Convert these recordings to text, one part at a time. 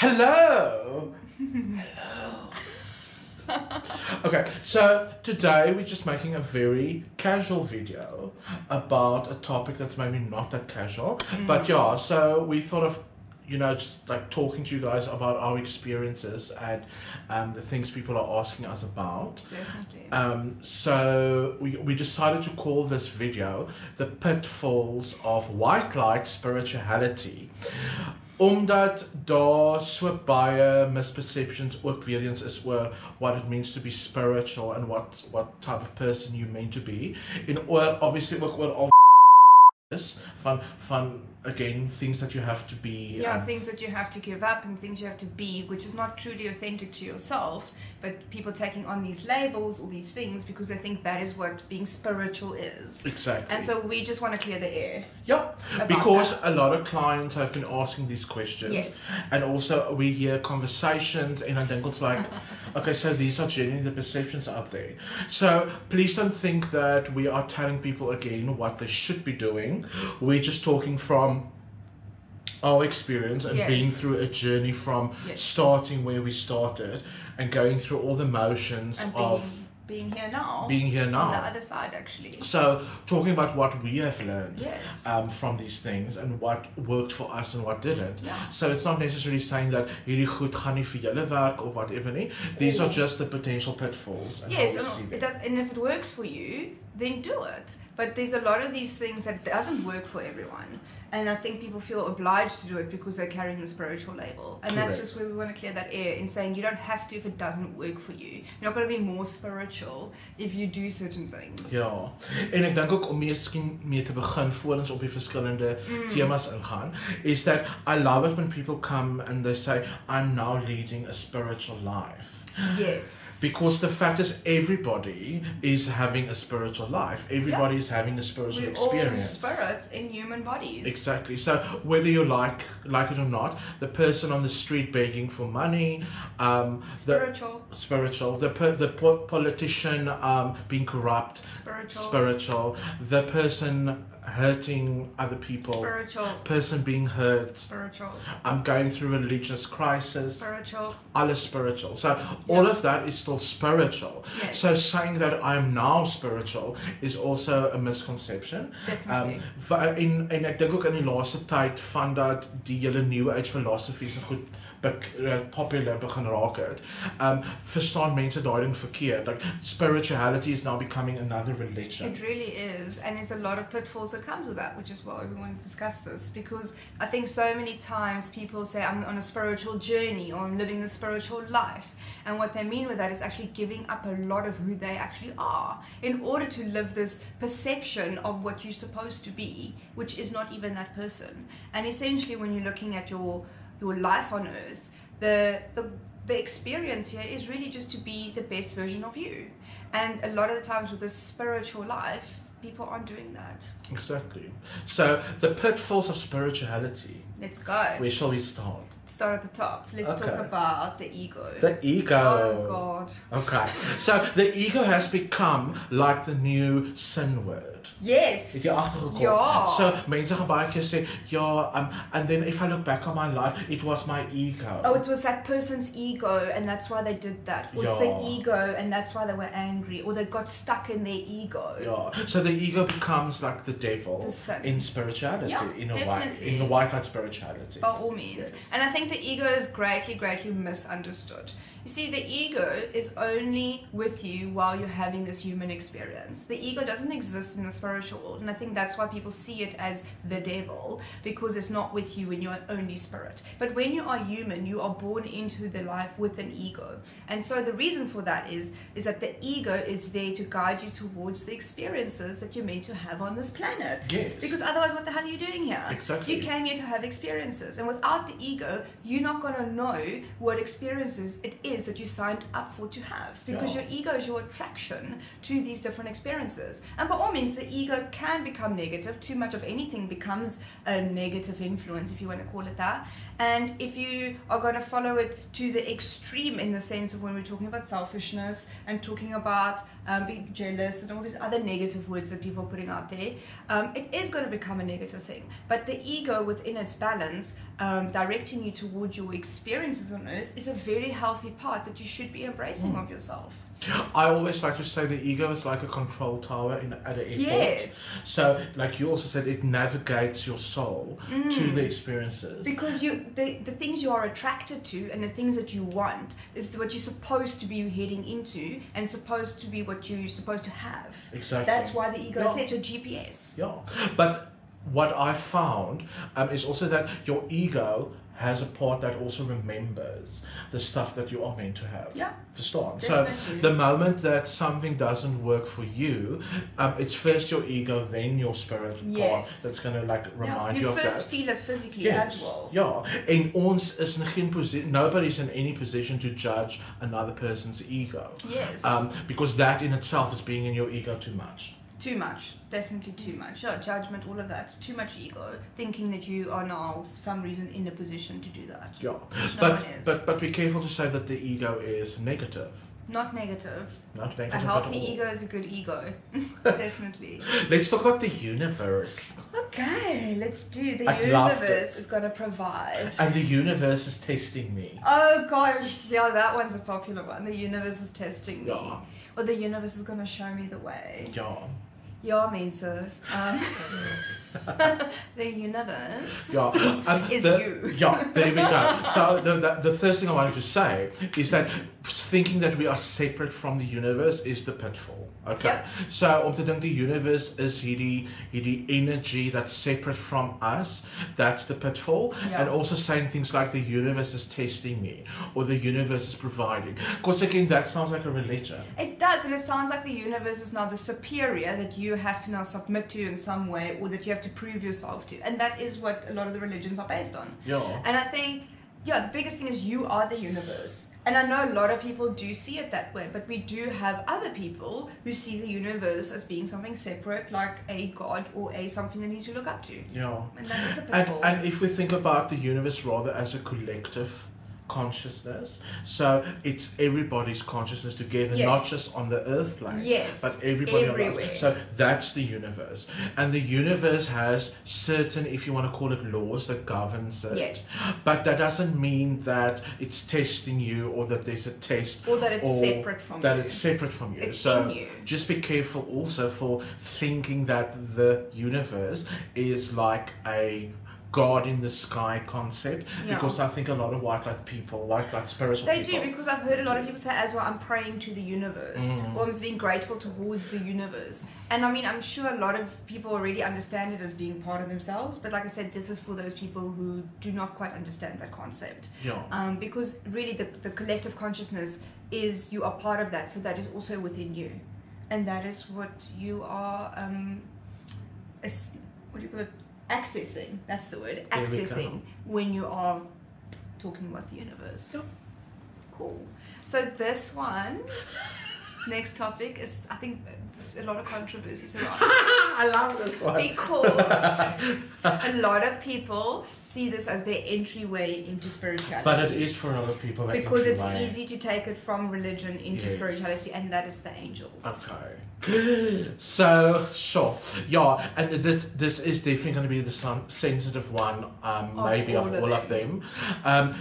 Hello! Hello! Okay, so today we're just making a very casual video about a topic that's maybe not that casual, but yeah, so we thought of, just like talking to you guys about our experiences and the things people are asking us about. Definitely. So we decided to call this video The Pitfalls of White Light Spirituality. Omdat daar so baie misperceptions ook weer eens is oor what it means to be spiritual and what type of person you mean to be. En oor obviously ook oor al van again things that you have to be, things that you have to give up and things you have to be, which is not truly authentic to yourself, but people taking on these labels or these things because they think that is what being spiritual is. Exactly. And so we just want to clear the air. Yeah, because a lot of clients have been asking these questions. Yes. And also we hear conversations and I think it's like, okay, so these are genuinely the perceptions out there. So please don't think that we are telling people again what they should be doing. We're just talking from our experience and being through a journey from starting where we started and going through all the motions and of being here now. On the other side, actually. So, talking about what we have learned from these things and what worked for us and what didn't. Yeah. So, it's not necessarily saying that hierdie goed gaan nie vir julle werk or whatever nie. These are just the potential pitfalls. And it does, and if it works for you, then do it. But there's a lot of these things that doesn't work for everyone. And I think people feel obliged to do it because they're carrying the spiritual label. And that's just where we want to clear that air in saying you don't have to if it doesn't work for you. You're not going to be more spiritual if you do certain things. Ja, en ek dink ook om miskien mee te begin voor ons op die verskillende temas ingaan, is that I love it when people come and they say, I'm now leading a spiritual life. Yes. Because the fact is everybody is having a spiritual life. Everybody is having a spiritual experience. We're all spirits in human bodies. Exactly. So whether you like it or not, the person on the street begging for money, the politician being corrupt, spiritual, the person hurting other people, spiritual, person being hurt, spiritual, I'm going through a religious crisis, spiritual, alles spiritual. So all of that is still spiritual. Yes. So saying that I'm now spiritual is also a misconception. Definitely. En ek dink ook in die laaste tyd van dat die hele new age philosophies goed popular begin raak het. Verstaan mense daai ding verkeerd. Like spirituality is now becoming another religion. It really is, and there's a lot of pitfalls that comes with that, which is why we want to discuss this, because I think so many times people say I'm on a spiritual journey or I'm living the spiritual life, and what they mean with that is actually giving up a lot of who they actually are in order to live this perception of what you're supposed to be, which is not even that person. And essentially when you're looking at your life on earth, the experience here is really just to be the best version of you. And a lot of the times with this spiritual life, people aren't doing that. Exactly. So the pitfalls of spirituality. Let's go. Where shall we start? Start at the top. Let's talk about the ego. The ego. Oh God. Okay. So the ego has become like the new sin word. Yes. Het jy agtergekom? Ja. So mense gaan baie keer sê, and then if I look back on my life, it was my ego. Oh, it was that person's ego and that's why they did that. Or it's their ego and that's why they were angry. Or they got stuck in their ego. Yeah. So the ego becomes like the devil in spirituality, in a way. In the white light spirituality. By all means. Yes. And I think the ego is greatly, greatly misunderstood. You see, the ego is only with you while you're having this human experience. The ego doesn't exist in the spiritual world, and I think that's why people see it as the devil, because it's not with you when you're only spirit. But when you are human, you are born into the life with an ego. And so the reason for that is that the ego is there to guide you towards the experiences that you're meant to have on this planet. Yes. Because otherwise, what the hell are you doing here? Exactly. You came here to have experiences, and without the ego, you're not going to know what experiences it is is that you signed up for to have, because your ego is your attraction to these different experiences. And by all means, the ego can become negative. Too much of anything becomes a negative influence, if you want to call it that. And if you are going to follow it to the extreme, in the sense of when we're talking about selfishness and talking about being jealous and all these other negative words that people are putting out there, it is going to become a negative thing. But the ego, within its balance, directing you towards your experiences on earth, is a very healthy part that you should be embracing of yourself. I always like to say the ego is like a control tower at an airport. Yes. So, like you also said, it navigates your soul to the experiences. Because the things you are attracted to and the things that you want is what you're supposed to be heading into, and supposed to be what you're supposed to have. Exactly. That's why the ego is set to GPS. Yeah. But what I found is also that your ego has a part that also remembers the stuff that you are meant to have. Yeah. For start. Definitely. So the moment that something doesn't work for you, it's first your ego, then your spirit part that's going to like remind you of that. You first feel it physically as well. Yeah. En ons is in geen position, nobody's in any position to judge another person's ego. Yes. Because that in itself is being in your ego too much. Too much, definitely too much. Yeah, judgment, all of that. Too much ego, thinking that you are now, for some reason, in a position to do that. Yeah, Which but be careful to say that the ego is negative. Not negative. Not negative A healthy at all. ego is a good ego. Definitely. Let's talk about the universe. Okay, let's do. The I'd loved universe it. is going to provide. And the universe is testing me. Oh gosh, yeah, that one's a popular one. The universe is testing me. Yeah. Or the universe is going to show me the way. Yeah. Yeah, I mean so. The universe is you. Yeah, there we go. So the first thing I wanted to say is that thinking that we are separate from the universe is the pitfall. Okay. Yep. So om te dink die universe is hierdie energy that's separate from us, that's the pitfall. Yeah. And also saying things like the universe is testing me or the universe is providing. Because again, that sounds like a religion. It does, and it sounds like the universe is now the superior that you have to now submit to in some way, or that you have to prove yourself to. And that is what a lot of the religions are based on. Yeah. And I think, yeah, the biggest thing is you are the universe. And I know a lot of people do see it that way, but we do have other people who see the universe as being something separate, like a god or a something they need to look up to. Yeah. And that is a pitfall. And if we think about the universe rather as a collective consciousness, so it's everybody's consciousness together, Yes. not just on the earth plane, Yes, but everybody everywhere. else. So that's the universe, and the universe has certain, if you want to call it, laws that governs it. Yes. But that doesn't mean that it's testing you, or that there's a test, Or that it's separate from that you. it's separate from you. It's So in you. just be careful also for thinking that the universe is like a God in the sky concept, Yeah. because I think a lot of white light people, white light spiritual They people, do, because I've heard a lot of people say as well, I'm praying to the universe, or I'm being grateful towards the universe. And I mean, I'm sure a lot of people already understand it as being part of themselves, but like I said, this is for those people who do not quite understand that concept. Yeah. Because really the collective consciousness is, you are part of that, so that is also within you. And that is what you are, what do you call it? Accessing, that's the word, There we accessing go. when you are talking about the universe. Cool. So this one, next topic is, I think there's a lot of controversies around I love this one. because a lot of people see this as their entryway into spirituality. But it is for a lot of people. That because it's entryway. easy to take it from religion into Yes. spirituality, and that is the angels. Okay. So, sure. Yeah, and this is definitely going to be the sensitive one, maybe of all of them.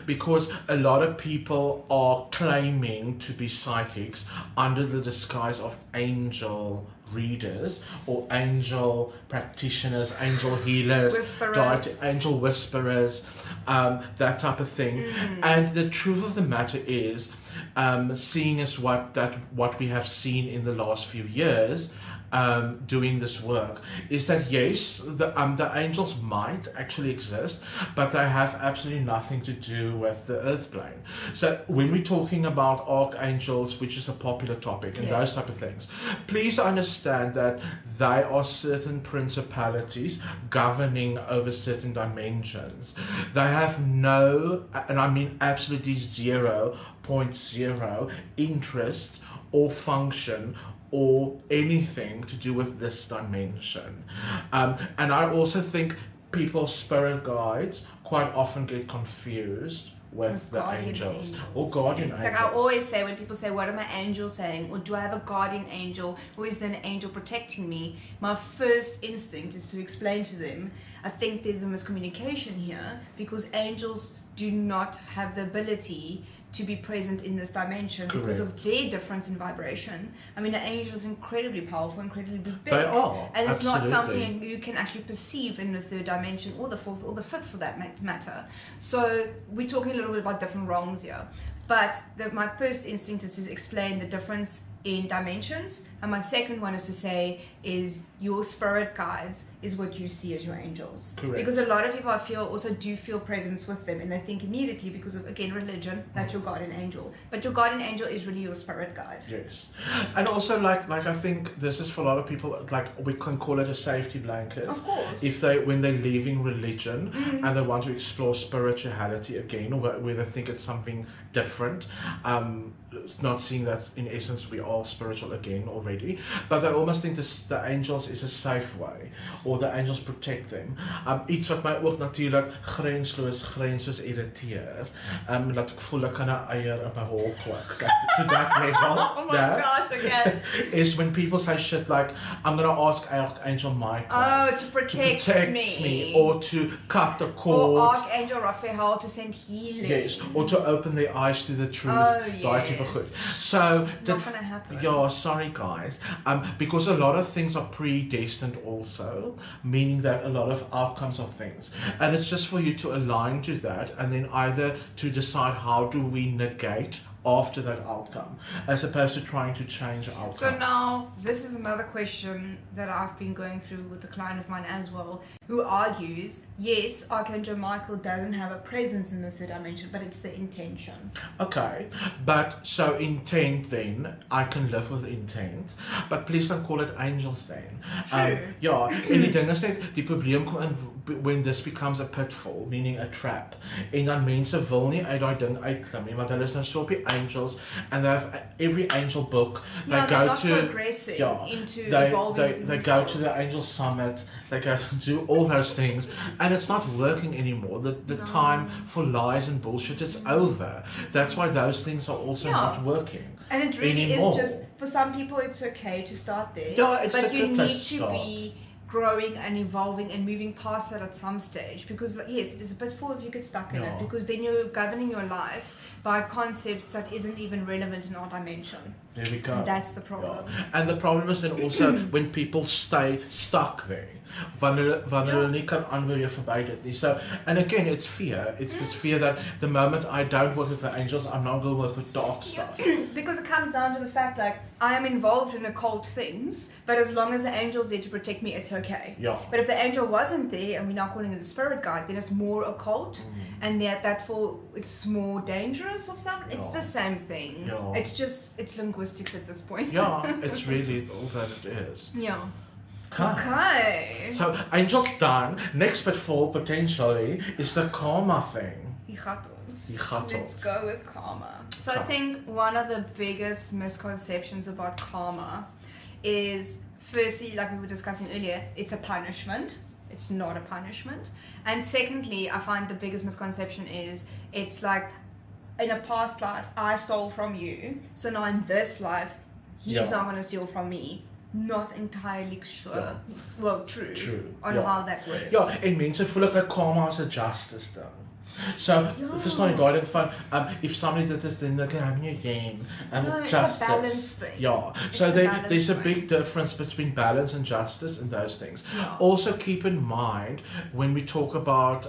Because a lot of people are claiming to be psychics under the disguise of angel readers or angel practitioners, angel healers, Whisperers. angel whisperers, that type of thing. And the truth of the matter is, seeing as what we have seen in the last few years, doing this work, is that yes, the angels might actually exist, but they have absolutely nothing to do with the earth plane. So when we're talking about archangels, which is a popular topic, and those type of things, please understand that they are certain principalities governing over certain dimensions. They have no, and I mean absolutely zero, 0.0 interest or function or anything to do with this dimension. And I also think people's spirit guides quite often get confused with the angels or guardian angels. Like I always say when people say, what are my angels saying? Or do I have a guardian angel? Or is there an angel protecting me? My first instinct is to explain to them, I think there's a miscommunication here because angels do not have the ability to be present in this dimension. Correct. Because of their difference in vibration. I mean, an angel is incredibly powerful, incredibly big. They are. And it's absolutely. not something you can actually perceive in the third dimension or the fourth or the fifth for that matter. So we're talking a little bit about different realms here. But my first instinct is to explain the difference in dimensions, and my second one is to say is your spirit guides is what you see as your angels. Correct. Because a lot of people I feel also do feel presence with them, and they think immediately because of again religion that's your guardian angel, but your guardian angel is really your spirit guide. Yes, and also like I think this is for a lot of people, like we can call it a safety blanket. Of course. If when they're leaving religion and they want to explore spirituality again, or where they think it's something different, not seeing that in essence we are spiritual again already, but they almost think the angels is a safe way, or the angels protect them. Iets wat my ook natuurlijk grensloos irriteer. Dat ek voel ek kan 'n eier op my hol kwak. To that level. Oh my gosh, again. Is when people say shit like, I'm gonna ask Archangel Michael to protect me, or to cut the cord, or Archangel Raphael to send healing. Yes, or to open their eyes to the truth. Daai tipe goed. So not gonna happen. Yeah, sorry guys. Because a lot of things are predestined also, meaning that a lot of outcomes of things. And it's just for you to align to that and then either to decide how do we negate after that outcome, as opposed to trying to change outcomes. So now, this is another question that I've been going through with a client of mine as well, who argues, yes, Archangel Michael doesn't have a presence in the third dimension, but it's the intention. Okay, but so intent then, I can live with intent, but please don't call it angels then. True. Ja, en die ding is net, die probleem kom in when this becomes a pitfall, meaning a trap. En dan mense wil nie uit daai ding uitklim nie, want hulle is nou so op die angels, and they have every angel book. They go to progressing into they evolving. They go to the angel summit. They go to do all those things, and it's not working anymore. The time for lies and bullshit is over. That's why those things are also not working. And it really anymore. is just, for some people it's okay to start there, it's but a you good place need to to start. be growing and evolving and moving past that at some stage, because yes, it is a pitfall if you get stuck in it, because then you're governing your life by concepts that isn't even relevant in our dimension. There we go. And that's the problem. And the problem is then also when people stay stuck there, wanneer hulle nie kan aanbeweeg verby dit nie. So, and again, it's fear. It's this fear that the moment I don't work with the angels, I'm not going to work with dark stuff. Because it comes down to the fact like I am involved in occult things, but as long as the angel's there to protect me, it's okay. Yeah. But if the angel wasn't there, and we're now calling it the spirit guide, then it's more occult, and it's more dangerous or something. It's the same thing. Yeah. It's linguistics at this point. Yeah, it's really all that it is. Yeah. Okay. So angels done. Next pitfall potentially is the karma thing. Let's go with karma. So I think one of the biggest misconceptions about karma is, firstly, like we were discussing earlier, it's a punishment. It's not a punishment. And secondly, I find the biggest misconception is it's like, in a past life, I stole from you, so now in this life, he's not going to steal from me. Not entirely sure. Well, true. On how that works. Ja, en mense voel ek dat karma is a justice ding. So, verstaan jy daai ding van if somebody did this, then they can have you again. No, justice. it's a balance thing. Yeah. So there's a big difference between balance and justice and those things. Yeah. Also keep in mind when we talk about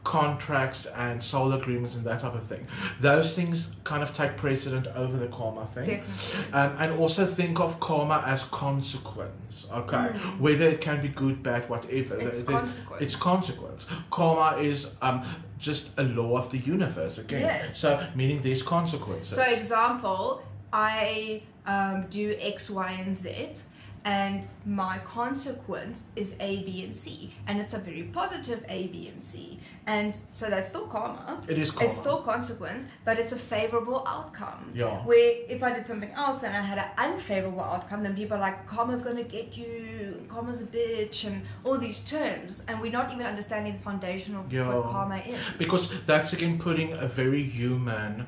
contracts and soul agreements and that type of thing, those things kind of take precedent over the karma thing. Definitely. And also think of karma as consequence, okay? Whether it can be good, bad, whatever. It's consequence. It's consequence. Karma is just a law of the universe again. Yes. So meaning there's consequences. So example, I do X, Y, and Z, and my consequence is A, B, and C, and it's a very positive A, B, and C, and so that's still karma. It is karma. It's still consequence, but it's a favorable outcome. Yeah. Where if I did something else and I had an unfavorable outcome, then people are like, karma's gonna get you, karma's a bitch, and all these terms, and we're not even understanding the foundation of what karma is. Because that's again putting a very human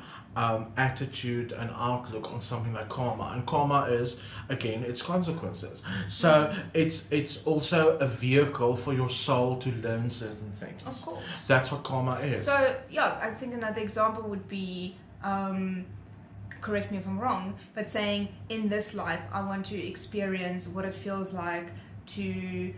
attitude and outlook on something like karma, and karma is again its consequences. So it's also a vehicle for your soul to learn certain things. Of course, that's what karma is. So yeah, I think another example would be correct me if I'm wrong, but saying in this life I want to experience what it feels like to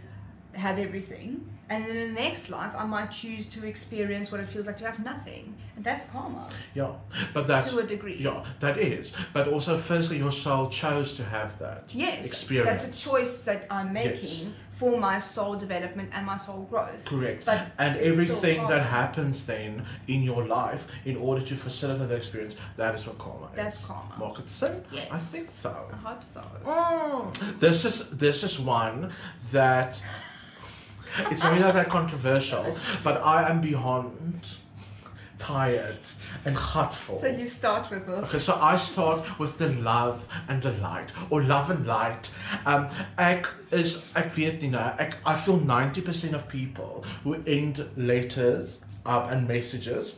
have everything, and in the next life I might choose to experience what it feels like to have nothing, and that's karma. Yeah, but that's to a degree. Yeah, that is. But also, firstly, your soul chose to have that experience. That's a choice that I'm making for my soul development and my soul growth. Correct. But and everything that happens then in your life, in order to facilitate that experience, that is what karma is. That's karma. Market sin? Yes. I think so. I hope so. This is one that it's maybe not that controversial, but I am beyond tired and hurtful. So you start with this. Okay, so I start with the love and the light, or love and light. Ek weet nie nou, I feel 90% of people who end letters and messages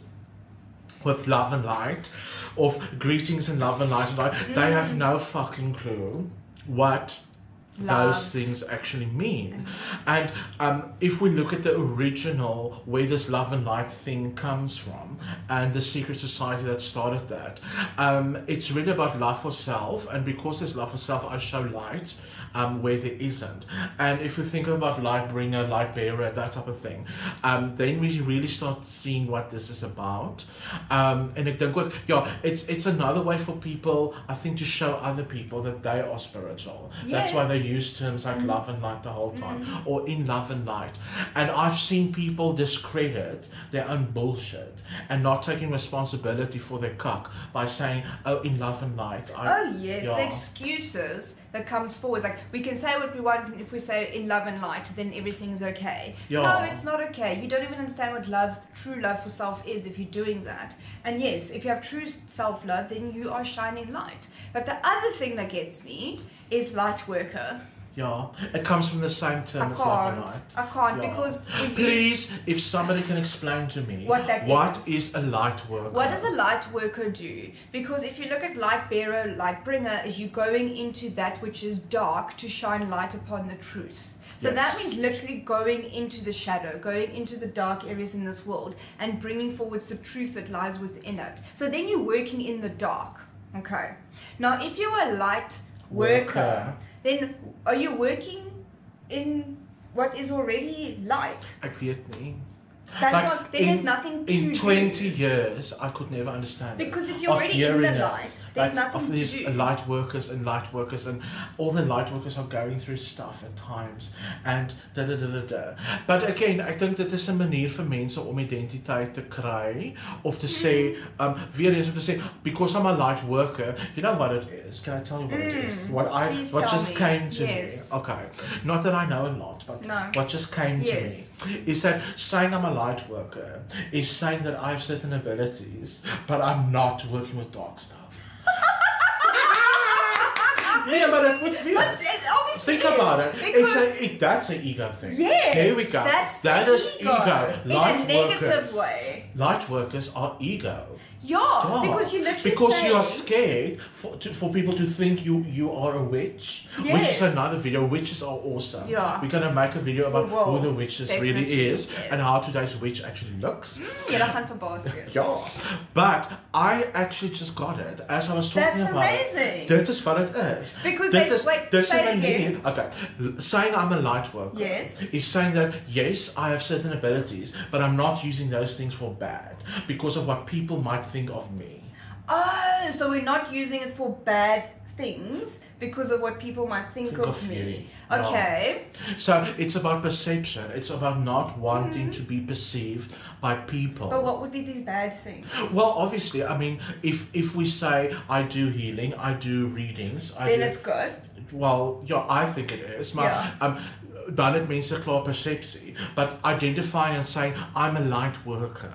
with love and light, of greetings and love and light, they have no fucking clue what those things actually mean. And if we look at the original, where this love and light thing comes from, and the secret society that started that, it's really about love for self, and because there's love for self, I show light where there isn't. And if you think about light bringer, light bearer, that type of thing, then we really start seeing what this is about. And ek dink ook, it's another way for people, I think, to show other people that they are spiritual. That's why they use terms like love and light the whole time, or in love and light. And I've seen people discredit their own bullshit and not taking responsibility for their cuck by saying, oh, in love and light. The excuses that comes forward, like we can say what we want, and if we say in love and light, then everything's okay. No, it's not okay. You don't even understand what love, true love for self is if you're doing that. And yes, if you have true self-love, then you are shining light. But the other thing that gets me is light worker. Yeah, it comes from the same term as love and light. I can't because... Please, if somebody can explain to me, what is a light worker? What does a light worker do? Because if you look at light bearer, light bringer, is you going into that which is dark to shine light upon the truth. So that means literally going into the shadow, going into the dark areas in this world, and bringing forward the truth that lies within it. So then you're working in the dark. Okay. Now, if you're a light worker, then are you working in what is already light? Ek weet nie. There's nothing to in 20 years, I could never understand because if you're already in the light, there's nothing to do. These light workers, and all the light workers are going through stuff at times, and But again, I think that is 'n manier vir mense om identiteit te kry, of te sê, weer eens om te sê, because I'm a light worker, you know what it is? Can I tell you what it is? What just came to me. Okay, not that I know a lot, but what just came to me is that saying I'm a light worker is saying that I have certain abilities, but I'm not working with dark stuff. Yeah, but it would feel. Think about it. That's an ego thing. Yeah. There we go. That is ego. In a negative way. Light workers are ego. Yeah, because you literally you are scared for people to think you are a witch, which is another video. Witches are awesome. Yeah. We're gonna make a video about who the witches really is and how today's witch actually looks. You're a hunt for baskets. Yeah. But I actually just got it as I was talking about. That's amazing. Dit is what it is. Because say it again. Okay. Saying I'm a light worker is saying that yes, I have certain abilities, but I'm not using those things for bad because of what people might think of me. Oh, so we're not using it for bad things because of what people might think of me. Okay. No. So it's about perception. It's about not wanting to be perceived by people. But what would be these bad things? Well, obviously, I mean, if we say I do healing, I do readings, then it's good. well, yeah, I think it is. Maar, dan het mense klaar persepsie. But identifying and saying, I'm a light worker.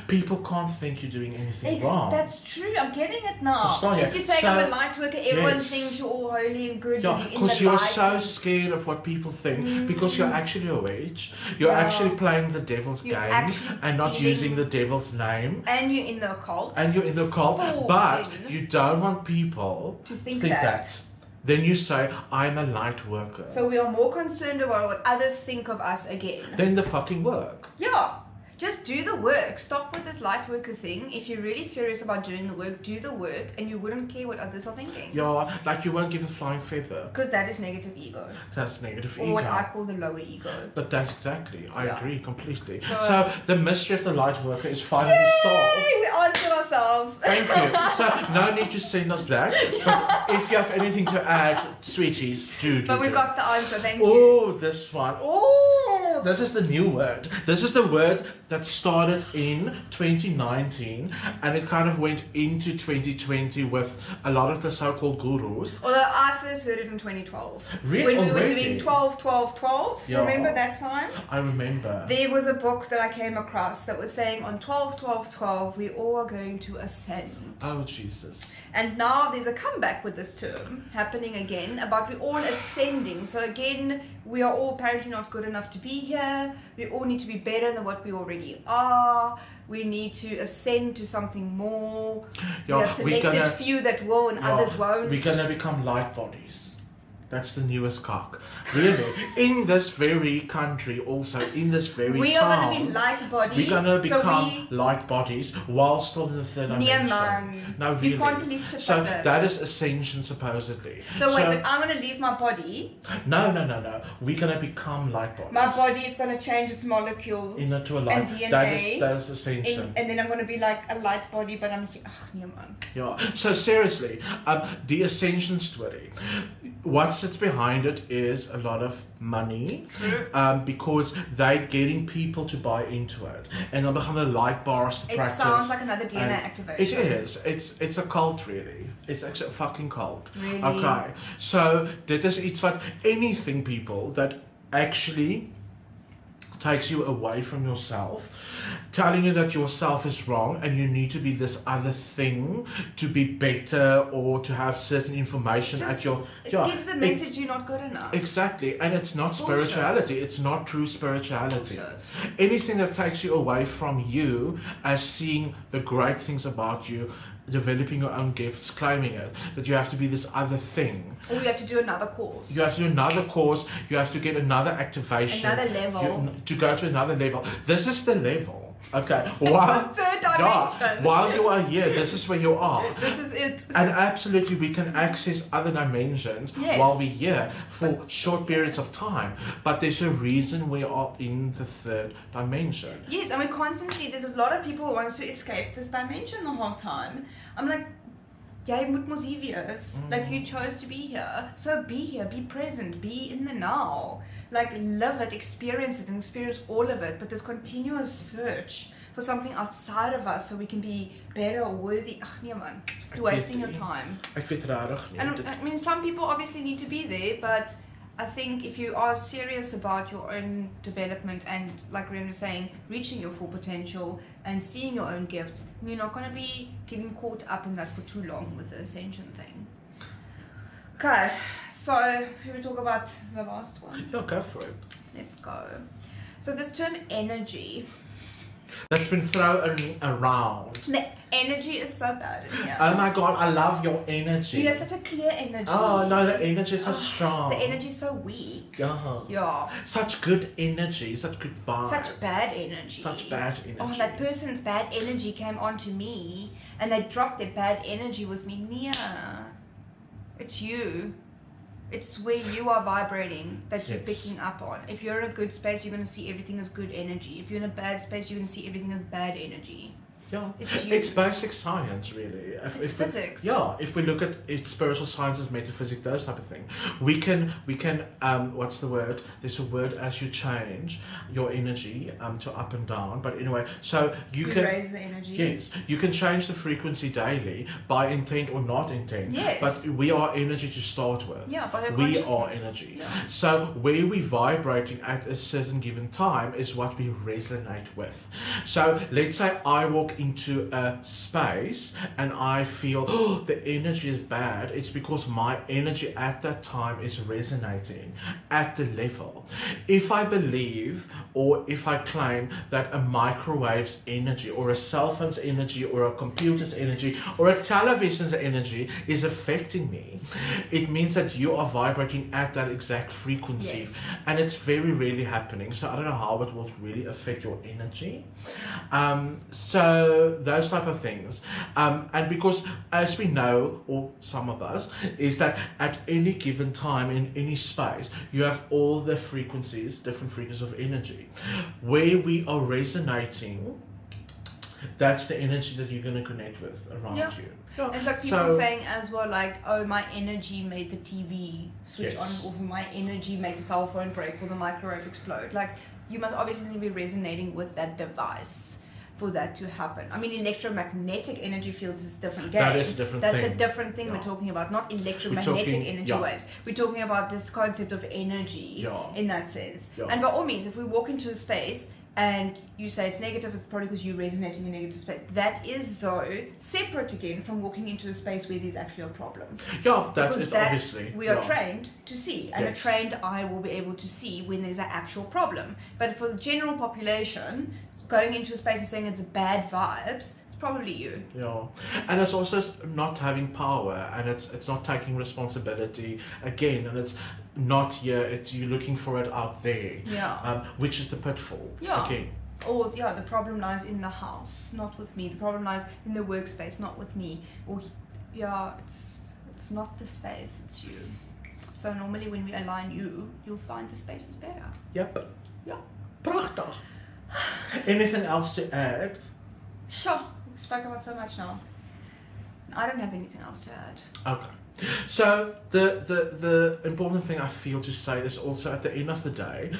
People can't think you're doing anything wrong. That's true. I'm getting it now. Verstaan jy? If you say So, I'm a light worker, everyone yes. thinks you're all holy and good. Yeah, and you're in because the you're light so and- scared of what people think, because you're actually a witch. You're actually playing the devil's You're game actually and not dealing- using the devil's name. And you're in the occult. And you're in the cult, Full but in. you don't want people To think that. Then you say, I'm a light worker. So we are more concerned about what others think of us again. Then the fucking work. Yeah. Just do the work. Stop with this light worker thing. If you're really serious about doing the work, do the work, and you wouldn't care what others are thinking. Yeah, like you won't give a flying feather. Because that is negative ego. That's negative Or ego. what I call the lower ego. But that's exactly, I agree completely. So, the mystery of the light worker is finally solved. Yay! We answered ourselves. Thank you. So no need to send us that. But if you have anything to add, sweeties, do. But we got the answer, thank you. Oh, this one. Oh, this is the new word. This is the word that started in 2019 and it kind of went into 2020 with a lot of the so-called gurus. Although I first heard it in 2012. Really? When we were Already? doing 12, 12, 12. Yeah. Remember that time? I remember. There was a book that I came across that was saying on 12, 12, 12, we all are going to ascend. Oh, Jesus. And now there's a comeback with this term happening again about we're all ascending. So again, we are all apparently not good enough to be here. We all need to be better than what we already are. We need to ascend to something more. Yeah, we have selected few that will and others won't. We're gonna become light bodies. That's the newest cock. Really. In this very country also, in this very we town. are going to be light bodies. We're gonna become so light bodies while still in the third dimension. man. No, really. You can't believe shit so like that is ascension supposedly. So wait, but I'm going to leave my body. No. We're gonna become light bodies. My body is going to change its molecules into a light. and DNA. That is ascension. And then I'm going to be like a light body, but I'm nee man. Yeah. So seriously, the ascension story. What sits behind it is a lot of money, because they're getting people to buy into it, and dan begin hulle like bars to practice. It sounds like another DNA activation. It is. It's a cult, really. It's actually a fucking cult. Really? Okay. So dit is iets wat anything, people, that actually takes you away from yourself, telling you that yourself is wrong and you need to be this other thing to be better or to have certain information at your... It gives the message you're not good enough. Exactly, and it's not Bullshit. spirituality, it's not true spirituality. Bullshit. Anything that takes you away from you as seeing the great things about you, developing your own gifts, claiming it, that you have to be this other thing. Or you have to do another course. You have to do another course, you have to get another activation. Another level. To go to another level. This is the level. Okay. It's the third dimension. Yeah, while you are here, this is where you are. This is it. And absolutely, we can access other dimensions while we're here for short periods of time. But there's a reason we are in the third dimension. Yes, and we constantly, there's a lot of people who want to escape this dimension the whole time. I'm like, jy moet mos hier wees. Like, you chose to be here. So be here, be present, be in the now. Like, live it, experience it, and experience all of it. But this continuous search for something outside of us so we can be better or worthy. Ach nee man, you're wasting your time. Ek weet rarig nie. And I mean, some people obviously need to be there, but I think if you are serious about your own development and, like Riaan was saying, reaching your full potential and seeing your own gifts, you're not going to be getting caught up in that for too long with the ascension thing. Okay, so should we talk about the last one? Yeah, go for it. Let's go. So this term energy. That's been thrown around. The energy is so bad in here. Oh my god, I love your energy. You have such a clear energy. Oh no, the energy is so strong. The energy is so weak. Yeah. Yeah. Such good energy, such good vibe. Such bad energy. Such bad energy. Oh, that person's bad energy came onto me and they dropped their bad energy with me. Nia, it's you. It's where you are vibrating that you're picking up on. If you're in a good space, you're going to see everything as good energy. If you're in a bad space, you're going to see everything as bad energy. Yeah, It's you. it's basic science, really. It's physics. If we look at it, spiritual sciences, metaphysics, those type of thing, we can what's the word? There's a word as you change your energy to up and down. But anyway, so you can raise the energy. Yes, you can change the frequency daily by intent or not intent. Yes. But we are energy to start with. Yeah, by our we are consciousness. energy. Yeah. So where we vibrating at a certain given time is what we resonate with. So let's say I walk into a space and I feel, oh, the energy is bad. It's because my energy at that time is resonating at the level. If I believe or if I claim that a microwave's energy or a cell phone's energy or a computer's energy or a television's energy is affecting me, it means that you are vibrating at that exact frequency. Yes. And it's very rarely happening. So I don't know how it will really affect your energy. So those type of things. And because as we know, or some of us, is that at any given time in any space, you have all the frequencies, different frequencies of energy. Where we are resonating, that's the energy that you're going to connect with around Yeah. you. And like people saying as well, like, oh, my energy made the TV switch Yes. on, or my energy made the cell phone break or the microwave explode. Like, you must obviously be resonating with that device for that to happen. I mean, electromagnetic energy fields is a different game. That is a different That's thing. a different thing Yeah. we're talking about, not electromagnetic energy yeah. waves. We're talking about this concept of energy Yeah. in that sense. Yeah. And by all means, if we walk into a space and you say it's negative, it's probably because you're resonating in a negative space. That is, though, separate again from walking into a space where there's actually a problem. Yeah, that Because is obviously. we are yeah. trained to see, and Yes. a trained eye will be able to see when there's an actual problem. But for the general population, going into a space and saying it's bad vibes, it's probably you. Yeah, and it's also not having power, and it's not taking responsibility again, and it's not here. It's you looking for it out there. Yeah. Which is the pitfall. Yeah. Again. Or yeah, the problem lies in the house, not with me. The problem lies in the workspace, not with me. Or yeah, it's not the space, it's you. So normally when we align you, you'll find the space is better. Yep. Yeah. Prachtig. Anything else to add? Sure. We spoke about so much now. I don't have anything else to add. Okay. So the important thing I feel to say is also at the end of the day,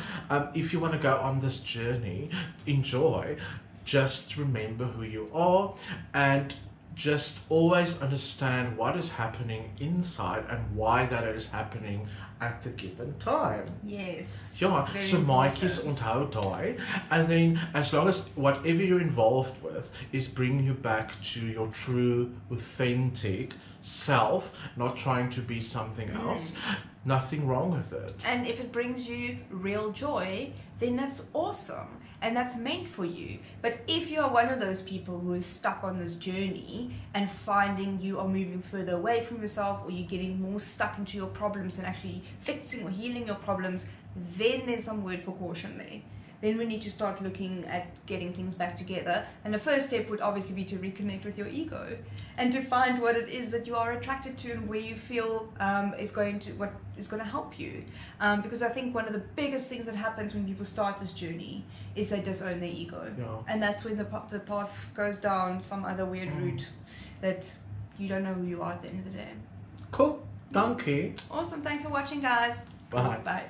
if you want to go on this journey, enjoy. Just remember who you are, and just always understand what is happening inside and why that is happening at the given time. Yes. Ja, very so maatjies important. onthou daai, and then as long as whatever you're involved with is bringing you back to your true, authentic self, not trying to be something else, nothing wrong with it. And if it brings you real joy, then that's awesome. And that's meant for you. But if you are one of those people who is stuck on this journey and finding you are moving further away from yourself, or you're getting more stuck into your problems than actually fixing or healing your problems, then there's some word for caution there. Then we need to start looking at getting things back together. And the first step would obviously be to reconnect with your ego and to find what it is that you are attracted to and where you feel what is going to help you. Because I think one of the biggest things that happens when people start this journey is they disown their ego. Yeah. And that's when the path goes down some other weird route that you don't know who you are at the end of the day. Cool. Dankie. Awesome. Thanks for watching, guys. Bye. Bye.